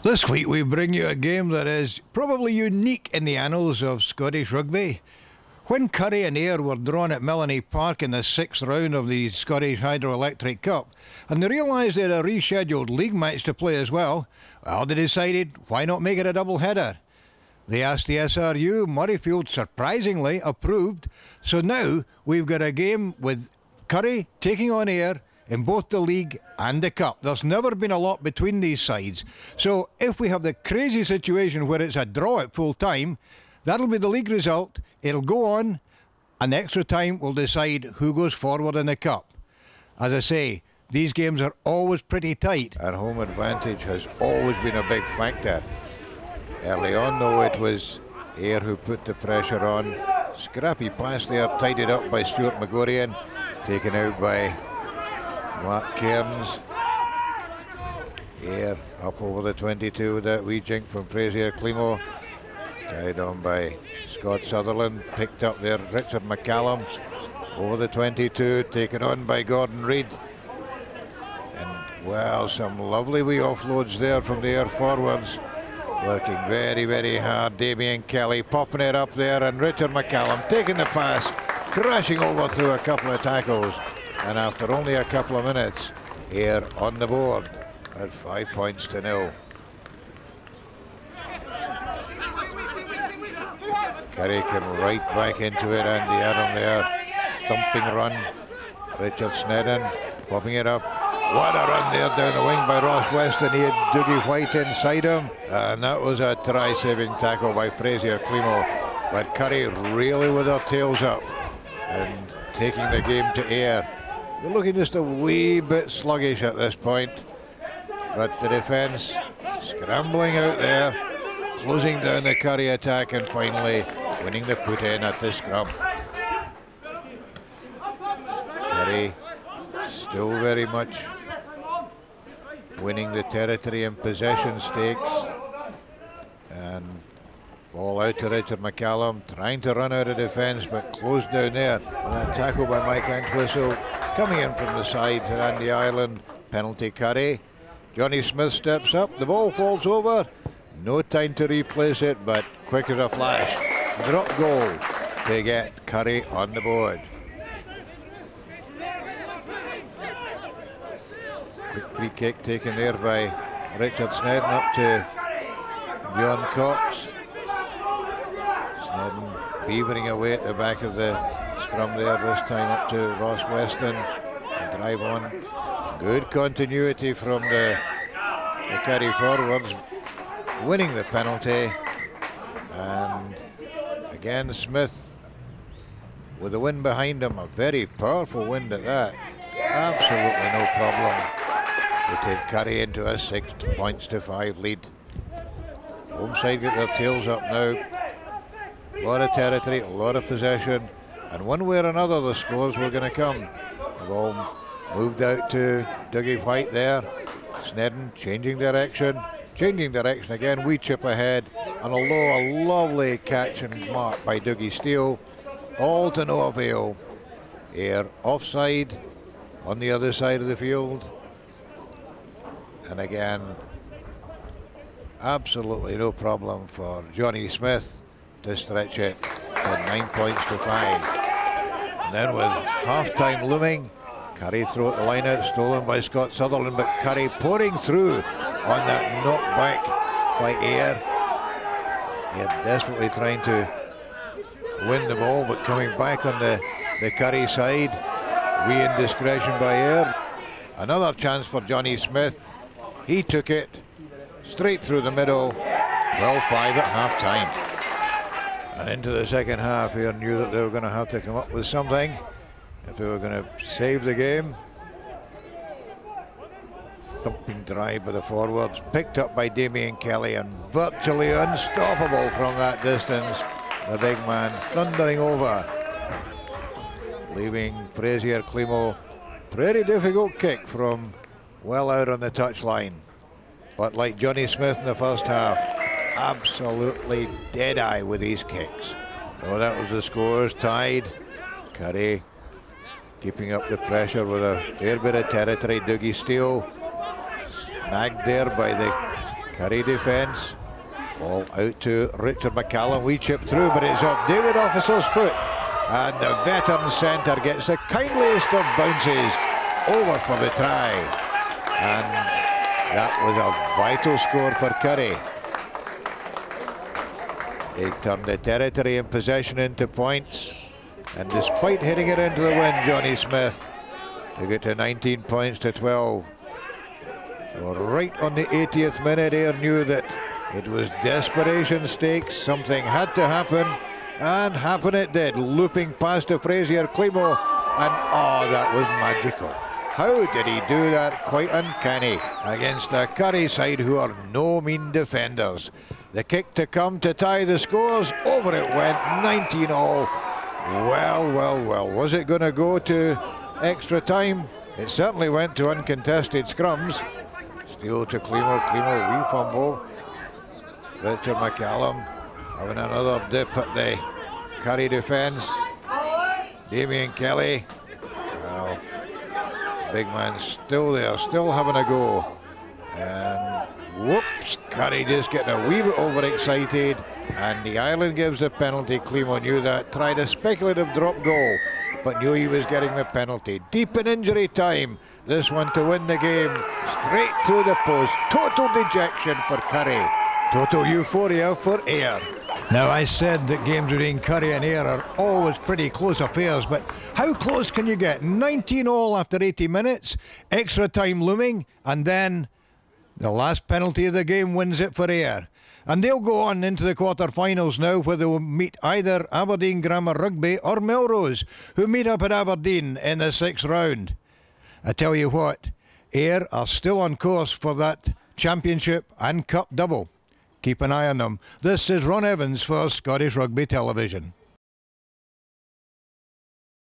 This week we bring you a game that is probably unique in the annals of Scottish rugby. When Currie and Ayr were drawn at Malleny Park in the 6th round of the Scottish Hydroelectric Cup, and they realised they had a rescheduled league match to play as well, they decided why not make it a double header. They asked the SRU, Murrayfield surprisingly approved, so now we've got a game with Currie taking on Ayr in both the league and the cup. There's never been a lot between these sides. So if we have the crazy situation where it's a draw at full time, that'll be the league result. It'll go on, and extra time will decide who goes forward in the cup. As I say, these games are always pretty tight. Our home advantage has always been a big factor. Early on, though, it was Ayr who put the pressure on. Scrappy pass there, tidied up by Stuart McGorian, taken out by Mark Cairns. Ayr up over the 22 with that wee jink from Fraser Climo. Carried on by Scott Sutherland, picked up there Richard McCallum over the 22, taken on by Gordon Reid. And well, some lovely wee offloads there from the Ayr forwards, working very, very hard. Damien Kelly popping it up there, and Richard McCallum taking the pass, crashing over through a couple of tackles. And after only a couple of minutes, Ayr on the board at 5 points to 0. Currie came right back into it, Andy Adam there, thumping run. Richard Snedden popping it up. What a run there down the wing by Ross Weston. He had Dougie White inside him, and that was a try-saving tackle by Fraser Climo. But Currie really with their tails up and taking the game to Ayr. They're looking just a wee bit sluggish at this point, but the defence scrambling out there, closing down the Currie attack, and finally winning the put-in at the scrum. Currie still very much winning the territory and possession stakes, and ball out to Richard McCallum, trying to run out of defence but closed down there. And that tackle by Mike Entwistle coming in from the side to Andy Ireland. Penalty Currie. Johnny Smith steps up, the ball falls over, no time to replace it, but quick as a flash, drop goal to get Currie on the board. Quick free kick taken there by Richard Snedden up to John Cox. Snedden beavering away at the back of the scrum there, this time up to Ross Weston. Drive on. Good continuity from the Currie forwards, winning the penalty. And again, Smith with the wind behind him, a very powerful wind at that. Absolutely no problem to take Currie into a 6 points to 5 lead. Home side get their tails up now. A lot of territory, a lot of possession, and one way or another the scores were going to come. The ball moved out to Dougie White there. Snedden changing direction again. Wee chip ahead, and although a lovely catch and mark by Dougie Steele, all to no avail. Ayr offside on the other side of the field, and again absolutely no problem for Johnny Smith to stretch it from 9 points to 5. And then with half-time looming, Currie throw at the line out, stolen by Scott Sutherland, but Currie pouring through on that knockback by Ayr. Ayr desperately trying to win the ball, but coming back on the Currie side. Wee indiscretion by Ayr. Another chance for Johnny Smith. He took it straight through the middle. 12-5 at half-time. And into the second half, Ayr knew that they were going to have to come up with something if they were going to save the game. Thumping drive by the forwards, picked up by Damien Kelly, and virtually unstoppable from that distance. The big man thundering over, leaving Fraser Climo. Pretty difficult kick from well out on the touchline. But like Johnny Smith in the first half, absolutely dead-eye with these kicks. Oh, that was the scores, tied. Currie keeping up the pressure with a fair bit of territory. Dougie Steele snagged there by the Currie defence. Ball out to Richard McCallum. We chip through, but it's off David Officer's foot. And the veteran centre gets the kindliest of bounces over for the try. And that was a vital score for Currie. They turned the territory and possession into points. And despite hitting it into the wind, Johnny Smith, they get to 19 points to 12. So right on the 80th minute, Ayr knew that it was desperation stakes. Something had to happen, and happen it did. Looping past to Frazier Climo, and oh, that was magical. How did he do that? Quite uncanny against a Currie side who are no mean defenders. The kick to come to tie the scores. Over it went, 19-all. Well, well, well. Was it going to go to extra time? It certainly went to uncontested scrums. Steal to Climo, wee fumble. Richard McCallum having another dip at the Currie defence. Damien Kelly. Well, big man still there, still having a go. And whoops, Currie just getting a wee bit overexcited. And the Ireland gives the penalty. Climo knew that. Tried a speculative drop goal, but knew he was getting the penalty. Deep in injury time, this one to win the game. Straight through the post. Total dejection for Currie. Total euphoria for Ayr. Now, I said that games between Currie and Ayr are always pretty close affairs, but how close can you get? 19-all after 80 minutes, extra time looming, and then the last penalty of the game wins it for Ayr. And they'll go on into the quarter-finals now, where they will meet either Aberdeen Grammar Rugby or Melrose, who meet up at Aberdeen in the 6th round. I tell you what, Ayr are still on course for that championship and cup double. Keep an eye on them. This is Ron Evans for Scottish Rugby Television.